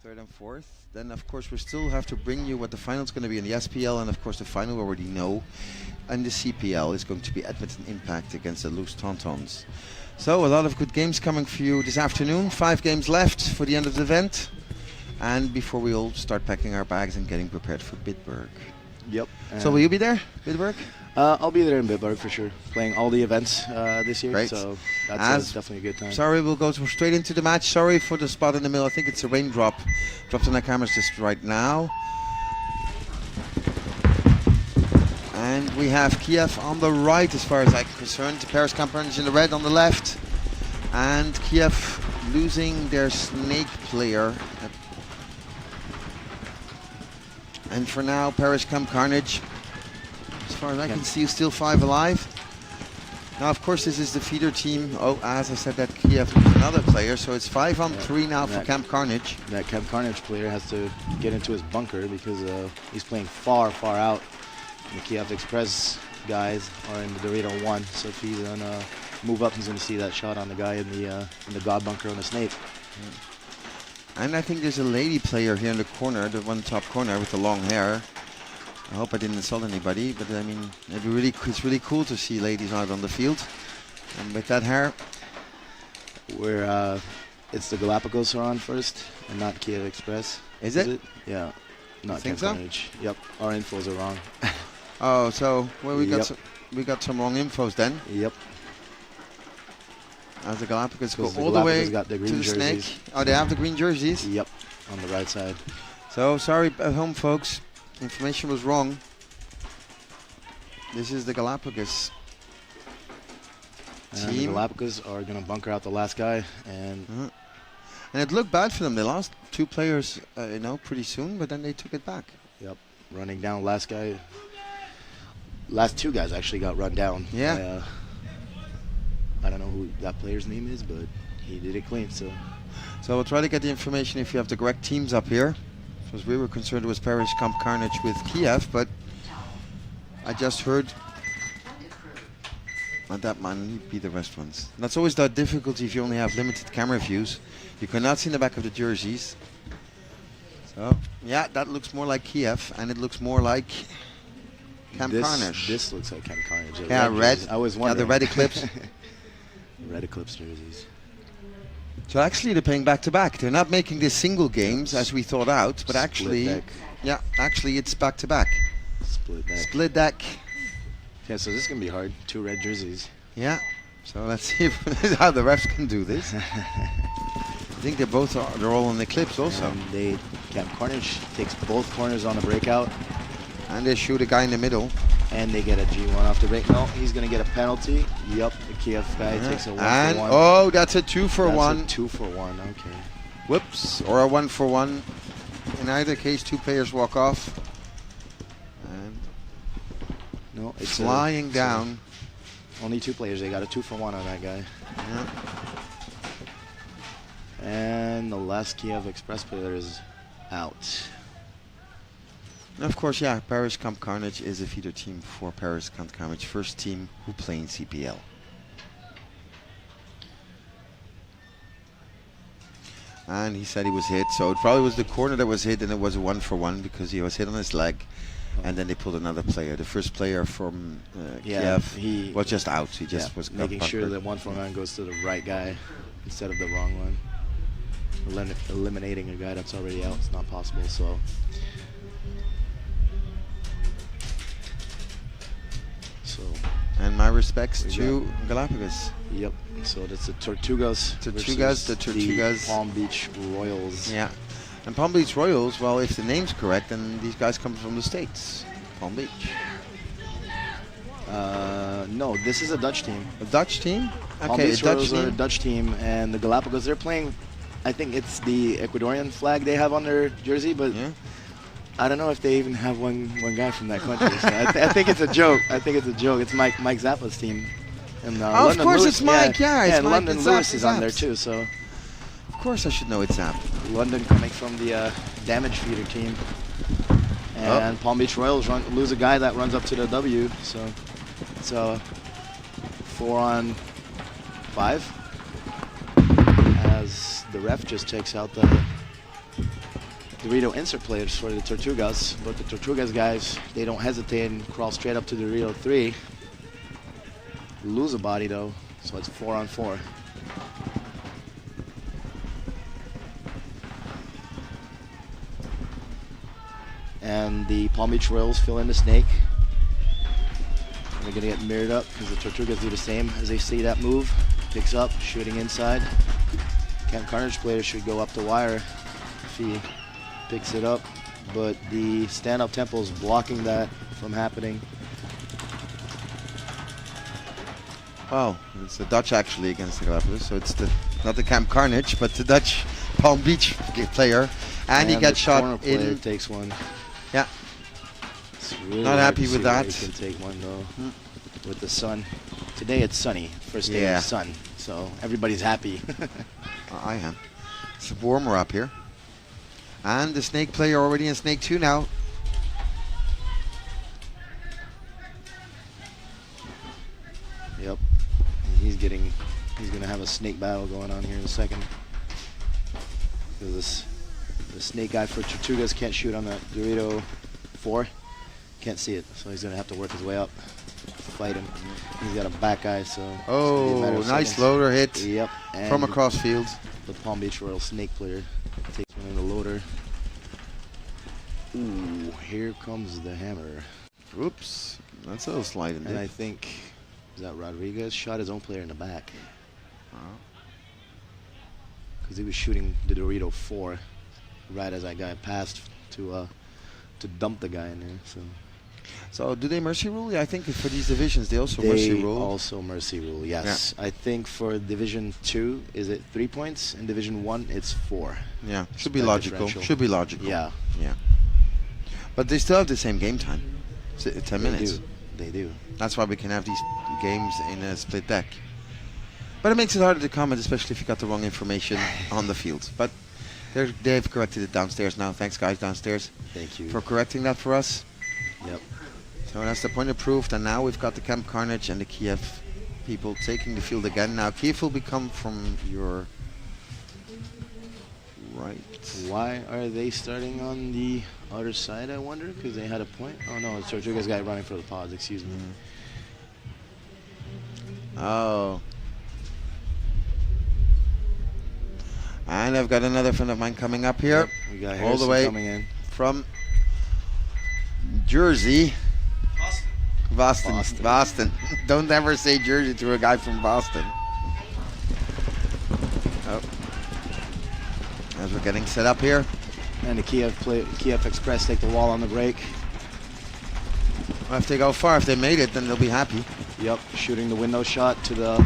third and fourth. Then, of course, we still have to bring you what the final is going to be in the SPL, and of course the final we already know. And the CPL is going to be Edmonton Impact against the Loose Tauntauns. So a lot of good games coming for you this afternoon. 5 games left for the end of the event, and before we all start packing our bags and getting prepared for Bitburg. Yep. So will you be there, Bitburg? I'll be there in Bitburg for sure, playing all the events this year. Great. So that's definitely a good time. Sorry, we'll go straight into the match. Sorry for the spot in the middle. I think it's a raindrop. Dropped on our cameras just right now. And we have Kiev on the right as far as I'm concerned. Paris Carnage in the red on the left. And Kiev losing their snake player. And for now, Paris Carnage, as far as I can see, is still 5 alive. Now, of course, this is the feeder team. Oh, as I said, that Kiev loses another player, so it's 5 on 3 now for Camp Carnage. That Camp Carnage player has to get into his bunker because he's playing far, far out. And the Kiev Xpress guys are in the Dorito 1, so if he's gonna move up, he's gonna see that shot on the guy in the God bunker on the snake. Yeah. And I think there's a lady player here in the corner, the one top corner with the long hair. I hope I didn't insult anybody, but I mean, it's really cool to see ladies out on the field. And with that hair, it's the Galapagos are on first, and not Kiev Xpress. Is it? Yeah, not think Camp so? Carnage. Yep, our infos are wrong. Oh, so well, we Yep. got some wrong infos then. Yep. As the Galapagos go The all the way Galapagos got the to green the jerseys. snake. Oh, they have the green jerseys. Yep, on the right side. So sorry at home, folks. Information was wrong. This is the Galapagos And the team. Galapagos are gonna bunker out the last guy, and And it looked bad for them. They lost 2 players, pretty soon, but then they took it back. yep, running down last guy. Last 2 guys actually got run down. Yeah. I don't know who that player's name is, but he did it clean. So So we'll try to get the information if you have the correct teams up here. Because we were concerned it was Paris Camp Carnage with Kiev, but I just heard that might be the rest ones. That's always the difficulty if you only have limited camera views. You cannot see the back of the jerseys. So yeah, that looks more like Kiev, and it looks more like Camp Carnage. This looks like Camp Carnage. Yeah, red. Jerseys. I was Yeah, wondering. the red Eclipse. Red Eclipse jerseys. So actually they're playing back-to-back. They're not making this single games as we thought out, but Split actually, deck. yeah, actually it's back-to-back. Split deck. Split deck. Yeah, so this is gonna be hard. 2 red jerseys. Yeah. So let's see how the refs can do this. I think they're all on Eclipse also. And Camp Carnage takes both corners on the breakout, And they shoot a guy in the middle. and they get a G1 off the break. No, he's gonna get a penalty. Yup, the Kiev guy takes a 1 for 1. Oh, that's a 2 for That's 1. a 2 for 1. Okay. Whoops. Or a 1 for 1. In either case, 2 players walk off. And No, it's flying down. Only 2 players. They got a 2 for 1 on that guy. Yeah. And the last Kiev Xpress player is out. And of course, yeah, Paris Camp Carnage is a feeder team for Paris Camp Carnage, first team who play in CPL. And he said he was hit, so it probably was the corner that was hit, and it was a 1 for 1 because he was hit on his leg, and then they pulled another player. The first player from Kiev he was just out. He just was making sure that 1 for 1 goes to the right guy instead of the wrong one. Eliminating a guy that's already out is not possible. So And my respects to Galapagos. Yep. So that's the Tortugas. Tortugas, the versus Tortugas. Palm Beach Royals. Yeah. And Palm Beach Royals, well, if the name's correct, then these guys come from the States. Palm Beach. No, this is a Dutch team. A Dutch team? Palm Okay, a Beach Dutch Royals are a team. Dutch team, and the Galapagos, they're playing, I think it's the Ecuadorian flag they have on their jersey, but Yeah. I don't know if they even have one guy from that country. So I think it's a joke. I think it's a joke. It's Mike Zappa's team. And, Oh, of London course Lewis, it's Mike. Yeah, it's and Mike. London It's Lewis Zapp, is it's on there Zapps. too. So Of course I should know it's Zapp. London coming from the damage feeder team, and Palm Beach Royals lose a guy that runs up to the W. So it's a 4-on-5 as the ref just takes out the Dorito insert players for the Tortugas, but the Tortugas guys, they don't hesitate and crawl straight up to Dorito 3. Lose a body though, so it's 4-on-4. And the Palm Beach Royals fill in the snake. They're gonna get mirrored up because the Tortugas do the same as they see that move. Picks up, shooting inside. Camp Carnage player should go up the wire if he picks it up, but the stand-up tempo is blocking that from happening. Well, it's the Dutch actually against the Galapagos, so it's not the Camp Carnage, but the Dutch Palm Beach player, and he gets shot in. Takes one. Yeah. Really not happy with that. He can take one though. With the sun. Today it's sunny. First day of the sun, so everybody's happy. I am. It's warmer up here. And the snake player already in snake 2 now. Yep. He's gonna have a snake battle going on here in a second. Because the snake guy for Tortugas can't shoot on the Dorito 4. Can't see it, so he's gonna have to work his way up. Fight him. He's got a back eye, so. Oh, nice loader hit. Yep. From across field. The Palm Beach Royal snake player takes one in the loader. Ooh, here comes the hammer. Oops, that's a little slide in there. And I think, is that Rodriguez? Shot his own player in the back. Because he was shooting the Dorito 4 right as that guy passed to dump the guy in there. So do they mercy rule? Yeah, I think for these divisions they also mercy rule. They also mercy rule, yes. Yeah. I think for Division 2, is it 3 points? In Division 1, it's 4. Yeah, should be logical. Should be logical. Yeah. Yeah. But they still have the same game time. 10 minutes. They do. That's why we can have these games in a split deck. But it makes it harder to comment, especially if you got the wrong information on the field. But they've corrected it downstairs now. Thanks, guys, downstairs. Thank you. For correcting that for us. Yep. So that's the point of proof. And now we've got the Camp Carnage and the Kiev people taking the field again. Now Kiev will become from your right. Why are they starting on the other side, I wonder? Because they had a point? Oh, no, it's Tortuga's guy running for the pods, excuse me. Oh. And I've got another friend of mine coming up here. Yep, we got all the way coming in from Jersey. Boston. Don't ever say Jersey to a guy from Boston. Oh. As we're getting set up here. And the Kiev Xpress take the wall on the break. Well, if they go far, if they made it, then they'll be happy. Yep, shooting the window shot to the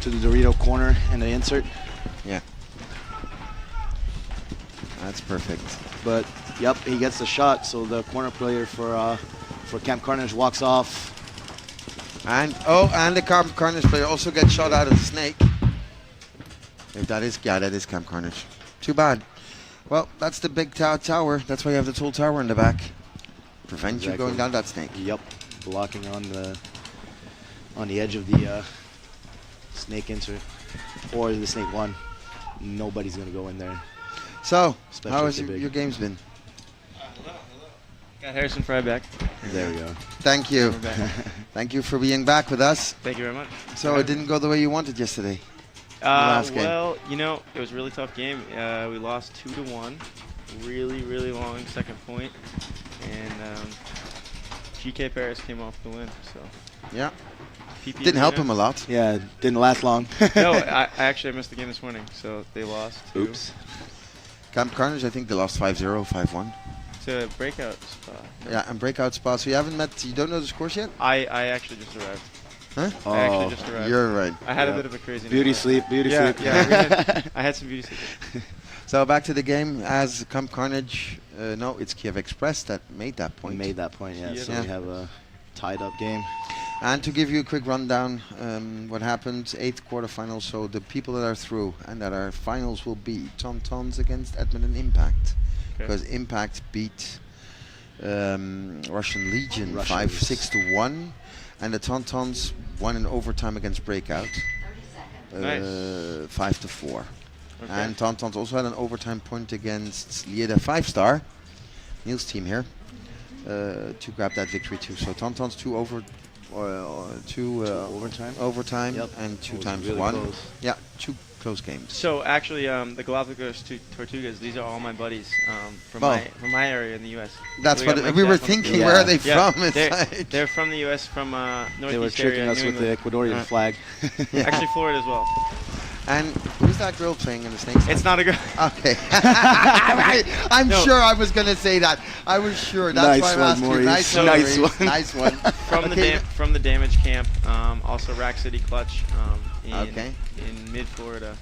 Dorito corner and the insert. Yeah. That's perfect. But yep, he gets the shot, so the corner player for Camp Carnage walks off. And the Camp Carnage player also gets shot out of the snake. If that is Camp Carnage. Too bad. Well, that's the big tower. That's why you have the tall tower in the back. Prevent you going down that snake. Yep, blocking on the edge of the snake insert or the snake 1. Nobody's gonna go in there. So, how has your games been? Hello. Got Harrison Fry back. There we go. Thank you. Thank you for being back with us. Thank you very much. So it didn't go the way you wanted yesterday. Last game. Well, it was a really tough game. We lost 2-1. Really, really long second point. And GK Paris came off the win. So yeah. Didn't help him a lot. Yeah, didn't last long. No, I missed the game this morning, so they lost. Oops. Camp Carnage, I think they lost 5-0, 5-1. It's a breakout spot. Yeah, and breakout spot. So you don't know the scores yet? I actually just arrived. Huh? I actually just arrived. You're right. I had a bit of a crazy beauty night. sleep. Yeah, I had some beauty sleep. So back to the game as Camp Carnage. No, it's Kiev Xpress that made that point. We yes. So we have a tied-up game. And to give you a quick rundown, what happened, 8th quarterfinal. So the people that are through and that are finals will be Tauntauns against Edmonton Impact. Because Impact beat Russian Legion 5-6-1. And the Tauntauns won in overtime against Breakout. Nice. 5-4. Okay. And Tauntauns also had an overtime point against Lieda 5-star, Neil's team here, to grab that victory too. So Tauntauns two overtime, Yep. and two It was times really one. close. Yeah, two close games. So actually, the Galapagos Tortugas, these are all my buddies from Oh. my area in the U.S. That's We what got Mike we were Zapp on the thinking. field. Where are they Yeah, from? Inside? they're from the U.S. from They were northeast tricking area, us New with the England. Ecuadorian flag. Actually, Florida as well. And who's that girl playing in the Snakes? It's not a girl. Okay. I'm No. sure I was going to say that. I was sure. That's Nice why I'm one, asking you. Maurice. Nice one. Nice Maurice. one. Nice one. From the damage camp, also Rack City Clutch Okay. in mid Florida.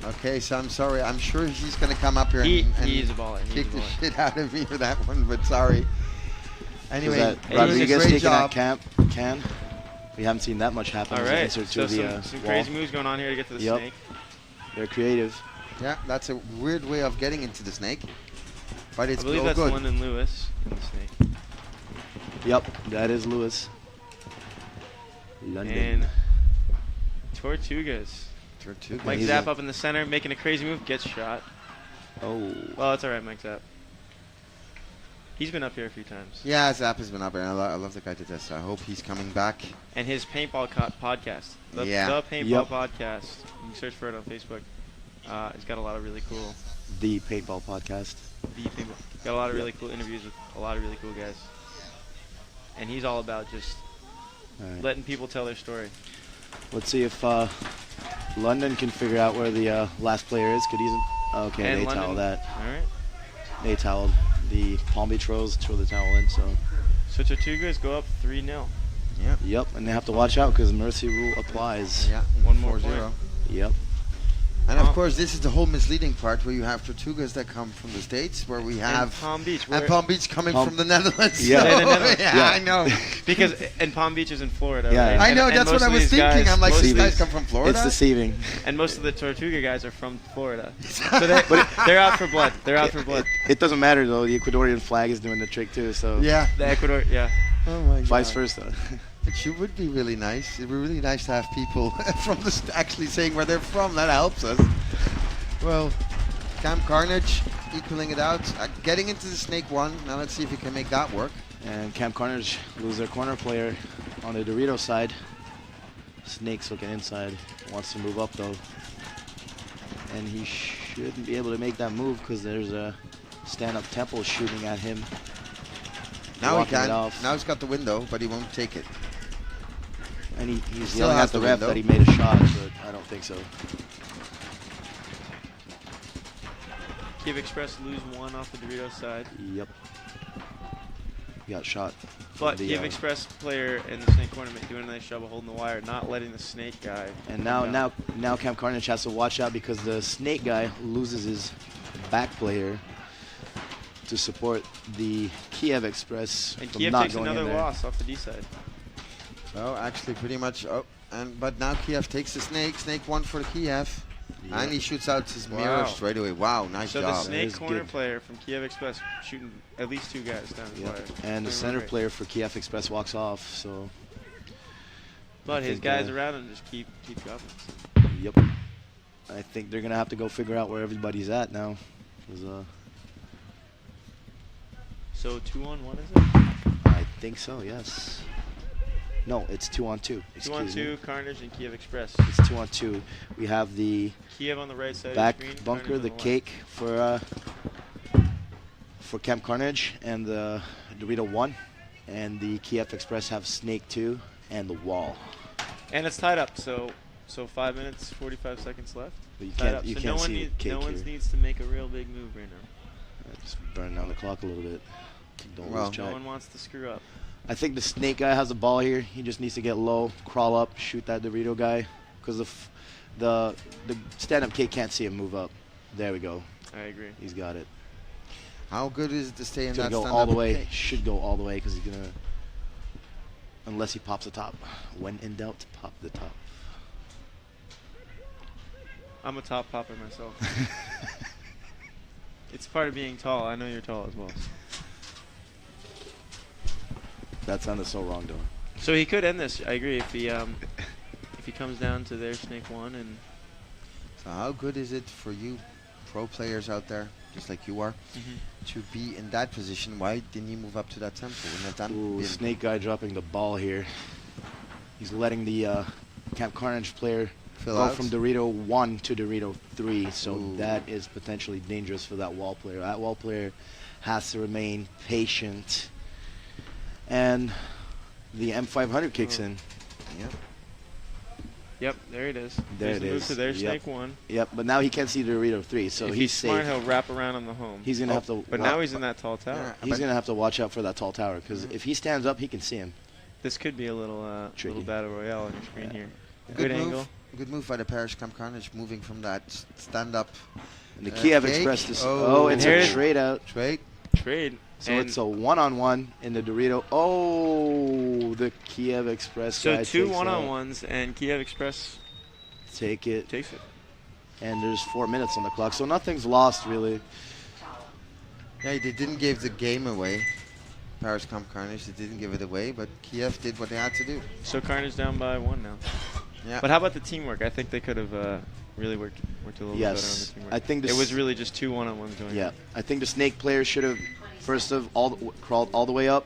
Okay, so I'm sorry. I'm sure he's going to come up here and He's a baller. He's kick a the baller. shit out of me for that one, but sorry. Anyway, Was it that was a Rodriguez great taking job. that can? We haven't seen that much happen. All as an right, answer so to the some wall. crazy moves going on here to get to the Yep. snake. They're creative. Yeah, that's a weird way of getting into the snake, but it's I believe all that's good. London Lewis in the snake. Yep, that is Lewis. London. And Tortugas. Tortuga. Mike he's Zapp a- up in the center, making a crazy move, gets shot. Oh. Well, that's all right, Mike Zapp. He's been up here a few times. Yeah, Zapp has been up there, and I love the guy to this. I hope he's coming back. And his paintball podcast, the paintball Yep. podcast. You can search for it on Facebook. It's got a lot of really cool. The paintball podcast. Got a lot of really cool interviews with a lot of really cool guys. And he's all about just All right. letting people tell their story. Let's see if London can figure out where the last player is. Could he? Okay, And they London- towel that. All right. They toweled the Palm Beach Rose, throw the towel in. So. So Tortugas go up 3-0. Yep. Yep, and they have to watch out because mercy rule applies. Yeah. One more 4-0. Yep. And of Oh. course, this is the whole misleading part where you have Tortugas that come from the States, where we have And Palm Beach. and where- Palm Beach coming Palm- from the Netherlands. Yeah. So, Yeah, the Netherlands. yeah, Yeah. I know. Because and Palm Beach is in Florida. Yeah. Right? I know. And That's most what I of was these thinking. guys- I'm like, most these of guys these- come from Florida. It's deceiving. And most of the Tortuga guys are from Florida. So they're out for blood. They're out for blood. It doesn't matter though. The Ecuadorian flag is doing the trick too. So Yeah. The Ecuador, yeah. Oh my God. vice versa. It would be really nice. It would be really nice to have people from the actually saying where they're from. That helps us. Well, Camp Carnage equaling it out, getting into the Snake 1. Now let's see if he can make that work. And Camp Carnage lose their corner player on the Dorito side. Snake's looking inside. Wants to move up though. And he shouldn't be able to make that move because there's a stand-up Temple shooting at him. Now he Blocking it can. off. Now he's got the window, but he won't take it. And he's Still yelling has at the the ref window. that he made a shot, but I don't think so. Kiev Express lose one off the Doritos side. Yep. He got shot. But The, Kiev Express player in the Snake corner doing a nice job of holding the wire, not letting the Snake guy. And come down. now Camp Carnage has to watch out because the Snake guy loses his back player to support the Kiev Express And from Kiev not takes going another in there. loss off the D side. So actually pretty much, but now Kiev takes the Snake. Snake 1 for Kiev. Yeah. And he shoots out his Wow. mirror straight away. Wow, nice So the job. Snake is corner good. player from Kiev Express shooting at least 2 guys down the Yep. wire. And the Doing center great. player for Kiev Express walks off. So But his think, guys around him just keep dropping. yep. I think they're gonna have to go figure out where everybody's at now. 'Cause, So 2-on-1 is it? I think so. Yes. No, it's 2-on-2. Excuse 2-on-2, me. Carnage and Kiev Express. It's 2-on-2. We have the Kiev on the right side back of the screen. bunker, Carnage on the left. cake for Camp Carnage, and the Dorito 1, and the Kiev Express have Snake 2 and the wall. And it's tied up, so 5 minutes, 45 seconds left. But you Tied can't up. you So can't no one see the needs cake no one here. needs to make a real big move right now. Just burn down the clock a little bit. Don't Well, lose No track. one wants to screw up. I think the Snake guy has the ball here. He just needs to get low, crawl up, shoot that Dorito guy, because the stand-up cake can't see him move up. There we go. I agree. He's got it. How good is it to stay in Gonna that go stand-up all the way. cage? Should go all the way because he's gonna, unless he pops the top. When in doubt, pop the top. I'm a top popper myself. It's part of being tall. I know you're tall as well. That sounded so wrong, though. So he could end this. I agree if he comes down to their Snake 1 and How good is it for you pro players out there, just like you are, to be in that position? Why didn't you move up to that tempo? Ooh, Snake guy dropping the ball here. He's letting the Camp Carnage player Fill go out. from Dorito 1 to Dorito 3, so Ooh. that is potentially dangerous for that wall player. That wall player has to remain patient. And the M500 kicks in. Yep. Yep, there it is. There There's it the move is. to their Yep. Snake 1. Yep, but now he can't see Dorito 3, so if he's smart, safe. he'll wrap around on the home. He's going to have to... But now he's in that tall tower. Yeah. He's going to have to watch out for that tall tower, because if he stands up, he can see him. This could be a little Tricky. battle royale on your screen here. Good Good move. angle. Good move by the Parish Camp Carnage, moving from that stand-up And the Kiev fake. Express... This, Oh. it's Here a it- trade out. trade. Trade. So And it's a one-on-one in the Dorito. Oh, the Kiev Express so guy two takes out. one-on-ones, and Kiev Express Take it. takes it. And there's 4 minutes on the clock, so nothing's lost, really. Yeah, they didn't give the game away. Parish Camp Carnage, they didn't give it away, but Kiev did what they had to do. So Carnage down by 1 now. Yeah. But how about the teamwork? I think they could have really worked a little bit better on Yes, the teamwork. I think it this- was really just 2 one-on-ones going Yeah, on. I think the Snake player should have crawled all the way up,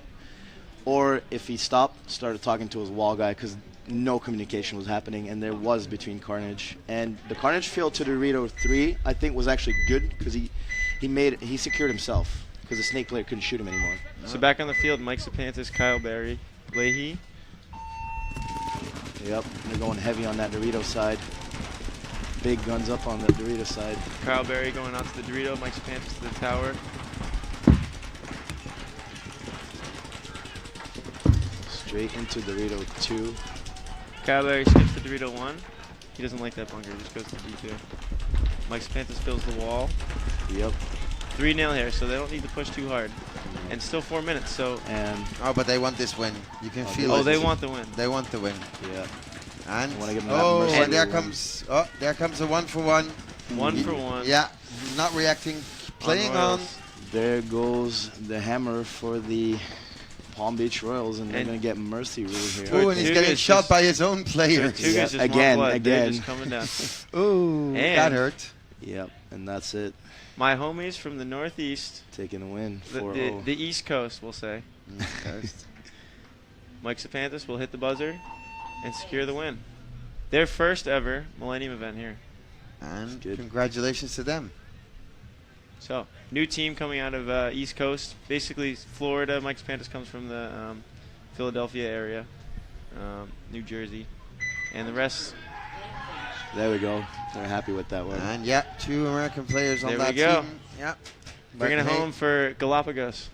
or if he stopped, started talking to his wall guy, because no communication was happening, and there was between Carnage. And the Carnage field to Dorito 3, I think, was actually good, because he secured himself, because the Snake player couldn't shoot him anymore. So back on the field, Mike Sapantis, Kyle Berry, Leahy. Yep, they're going heavy on that Dorito side. Big guns up on the Dorito side. Kyle Berry going out to the Dorito, Mike Sapantis to the tower. Straight into Dorito 2. Kyle Berry skips to Dorito 1. He doesn't like that bunker, he just goes to D2. Mike Sapantis fills the wall. Yep. 3 nail here, so they don't need to push too hard. And still 4 minutes, so... And Oh, but they want this win. You can Oh, feel Oh, it. they want the win. They want the win. yeah, And wanna give them that oh, mercy and there win. comes a 1-for-1. 1 for 1. Yeah, not reacting, playing on. Royals. there goes the hammer for the Palm Beach Royals, and they're And- going to get mercy rule here. Oh, and he's Tortuga's getting shot just- by his own player. Tortuga's Yeah, just more again, blood. They're again. just coming down. Ooh, that And- hurt. Yep, and that's it. My homies from the Northeast, Taking a win. the 4-0. East Coast, we'll say. Mike Sapantis will hit the buzzer and secure the win. Their first ever Millennium event here. And Good. congratulations to them. So, new team coming out of East Coast. Basically, Florida. Mike Sapantis comes from the Philadelphia area, New Jersey. And the rest, There we go. They're happy with that one. And yeah, 2 American players on There we that go. team. Yeah. bringing it But hey, home for Galapagos.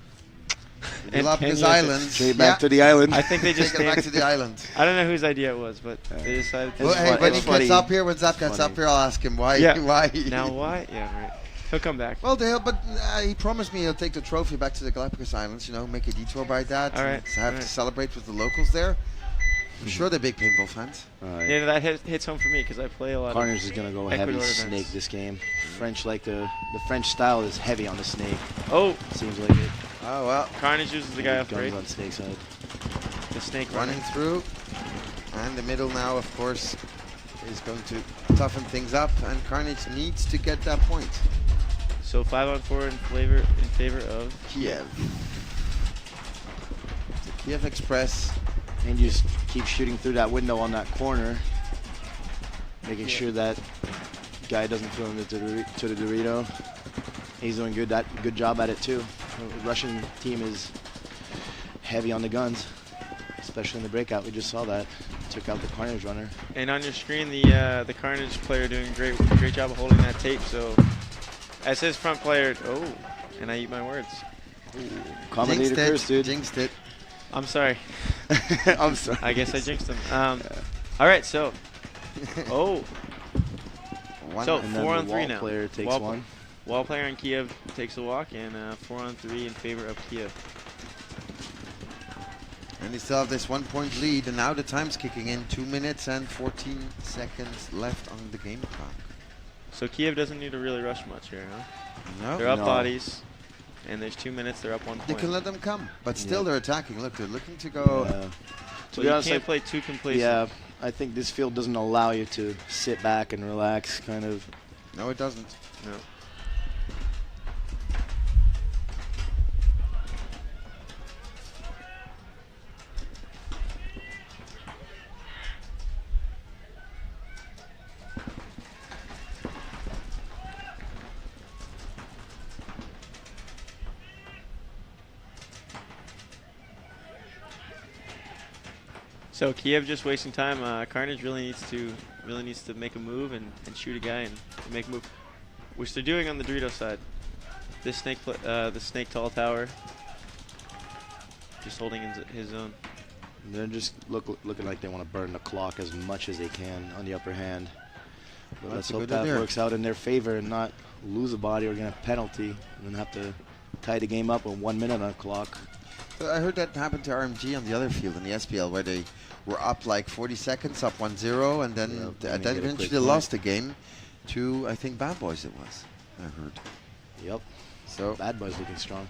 And Galapagos Kenya. Islands. Straight back to the island. I think they just Take it back named, to the island. I don't know whose idea it was, but they decided to. Well, It's hey, fun- when it's he funny. gets up here, when Zap It's gets funny. up here, I'll ask him why. Yeah. Why? Now why? Yeah, right. He'll come back. Well, but he promised me he'll take the trophy back to the Galapagos Islands. You know, make a detour by that. All right, and have all to right. celebrate with the locals there. I'm sure they're big paintball fans. All right. Yeah, that hits home for me because I play a lot. Carnage is going to go heavy Ecuador Snake events. this game. French, like the French style is heavy on the Snake. Oh, Seems like it. Oh well, Carnage uses the guy off Guns break. on Snake's side. The snake running running. through, and the middle now, of course, is going to toughen things up, and Carnage needs to get that point. So 5-on-4 in favor of Kiev. The Kiev Express. And you just keep shooting through that window on that corner, making sure that guy doesn't throw him to the Dorito. He's doing good job at it too. The Russian team is heavy on the guns, especially in the breakout. We just saw that. Took out the Carnage runner. And on your screen, the Carnage player doing a great job of holding that tape. So as his front player, oh, and I eat my words. Accommodated curse, dude. Jinxed it. I'm sorry. I'm sorry. I guess I jinxed him. All right, so oh, So, And then 4 the on 3 wall now. player takes Wall- one. wall player on Kiev takes a walk, and 4-on-3 in favor of Kiev. And they still have this 1-point lead, and now the time's kicking in. 2 minutes and 14 seconds left on the game clock. So Kiev doesn't need to really rush much here, huh? No, They're up No. bodies, and there's 2 minutes. They're up 1 they point. can let them come, but still Yeah. they're attacking. Look, they're looking to go. To So be you honest, can't play too complacent. yeah, I think this field doesn't allow you to sit back and relax, kind of. No, it doesn't. No. So Kiev just wasting time. Carnage really needs to make a move and shoot a guy and make a move, which they're doing on the Dorito side. This the snake tall tower, just holding his own. They're just looking like they want to burn the clock as much as they can on the upper hand. But let's hope that works out in their favor and not lose a body or get a penalty and then have to tie the game up with 1 minute on the clock. I heard that happened to RMG on the other field in the SPL where they were up like 40 seconds, up 1-0, and then then eventually they lost the game to, I think, Bad Boys it was, I heard. Yep. So Bad Boys looking strong.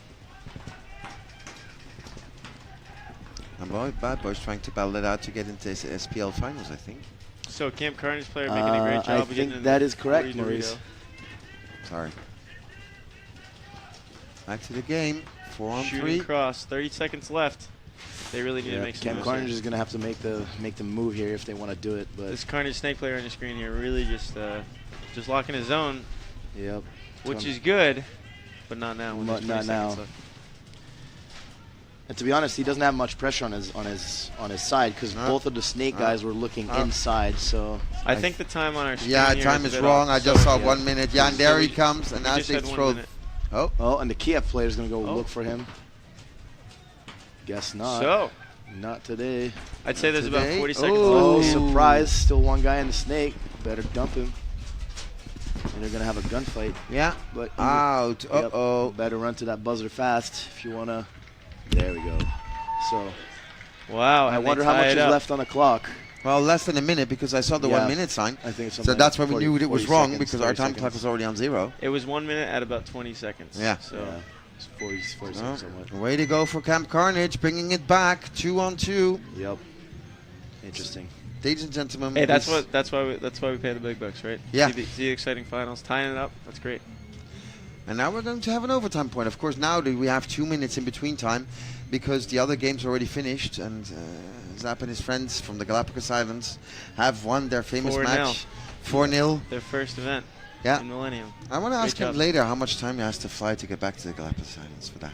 And Bad Boys trying to battle it out to get into SPL finals, I think. So Camp Carnage player making a great job. I think that is correct, Maurice. Sorry. Back to the game. 4 on 3. Shooting cross. 30 seconds left. They really need to make some Camp moves. Carnage is going to have to make the move here if they want to do it. But this Carnage snake player on your screen here really just locking his zone. Yep. Which is good, but not now. Not now. And to be honest, he doesn't have much pressure on his side because both of the snake guys were looking inside. So I think the time on our screen time is wrong. I just saw 1 minute. Yeah, and there he comes, and as they throw. Oh, and the Kiev player is going to go look for him. Guess not. So, not today. I'd say there's about 40 seconds left. Oh, surprise. Still one guy in the snake. Better dump him. And they're going to have a gunfight. Yeah. But out. Uh-oh. Better run to that buzzer fast if you want to. There we go. So, wow. I wonder how much is left on the clock. Well, less than a minute because I saw the 1 minute sign. I think it's so that's why we knew it was wrong because our time clock was already on 0. It was 1 minute at about 20 seconds. Yeah. So. Yeah. It's 40 seconds somewhat. Way to go for Camp Carnage, bringing it back 2 on 2. Yep. Interesting. Ladies and gentlemen. Hey, that's why we pay the big bucks, right? Yeah. See the exciting finals, tying it up. That's great. And now we're going to have an overtime point. Of course, now we have 2 minutes in between time because the other games are already finished and Zap and his friends from the Galapagos Islands have won their famous 4-0. match. 4-0. Their first event in Millennium. I want to ask him later how much time he has to fly to get back to the Galapagos Islands for that.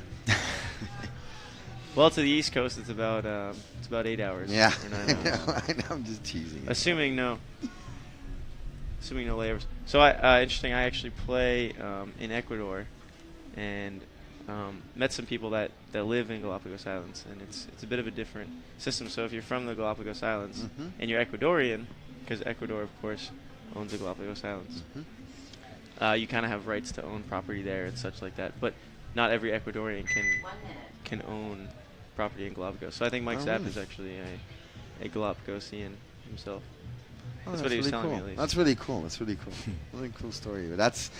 Well, to the East Coast, it's about 8 hours. Yeah. Or 9 hours. I know, I'm just teasing. Assuming no layovers. So interesting. I actually play in Ecuador, and met some people that live in Galapagos Islands, and it's a bit of a different system. So if you're from the Galapagos Islands and you're Ecuadorian, because Ecuador, of course, owns the Galapagos Islands, you kind of have rights to own property there and such like that. But not every Ecuadorian can own property in Galapagos. So I think Mike Zapp is actually a Galapagosian himself. That's what he was telling me, at least. That's really cool. That's really cool. Really cool story. But that's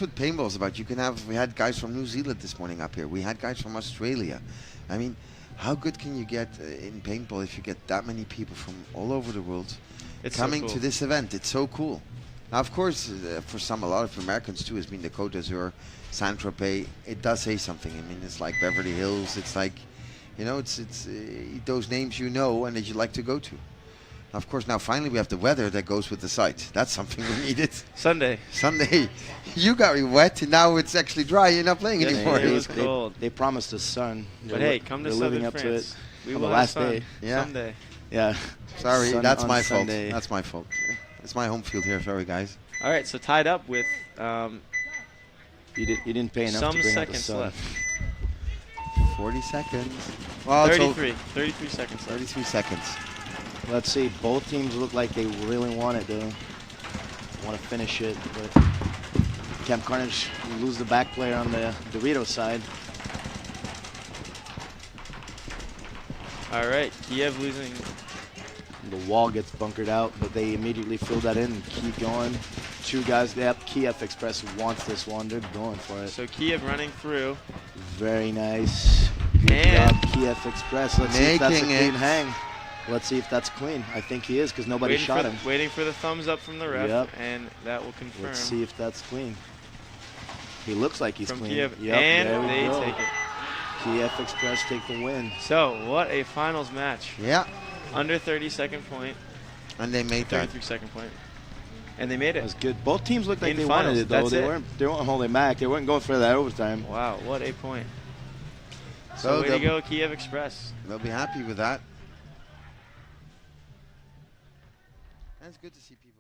what paintball's about. We had guys from New Zealand this morning up here. We had guys from Australia. I mean, how good can you get in paintball if you get that many people from all over the world coming to this event? It's so cool. Now, of course, for a lot of Americans too, has been the Côte d'Azur, Saint-Tropez. It does say something. I mean, it's like Beverly Hills. It's like, it's those names and that you like to go to. Of course, now finally we have the weather that goes with the site. That's something we needed. Sunday. You got me wet, and now it's actually dry. You're not playing anymore. It was cold. They promised us sun. But hey, come to Southern France. We will have sun someday. Yeah. Sorry, that's my fault. Sunday. That's my fault. It's my home field here. Sorry, guys. All right, so tied up with you didn't pay enough some to bring seconds up the sun. left. 40 seconds. Well, 33 seconds left. 33 seconds. Let's see. Both teams look like they really want it, though. Want to finish it, but Camp Carnage lose the back player on the Dorito side. All right, Kiev losing. The wall gets bunkered out, but they immediately fill that in and keep going. 2 guys. Yep, Kiev Xpress wants this one. They're going for it. So Kiev running through. Very nice. Good job, Kiev Express. Let's see if that's a clean hang. Let's see if that's clean. I think he is because nobody shot him. Waiting for the thumbs up from the ref, Yep. and that will confirm. Let's see if that's clean. He looks like he's from clean. Kiev, Yep, and there we they go. take it. Kiev Xpress take the win. So, what a finals match. Yeah. Under 30-second point. And they made that. 33-second point. And they made That it. was good. Both teams looked like In they finals, wanted it, though. that's They it. weren't holding back. They weren't going for that overtime. Wow, what a point. So So way to go, Kiev Xpress. They'll be happy with that. And it's good to see people.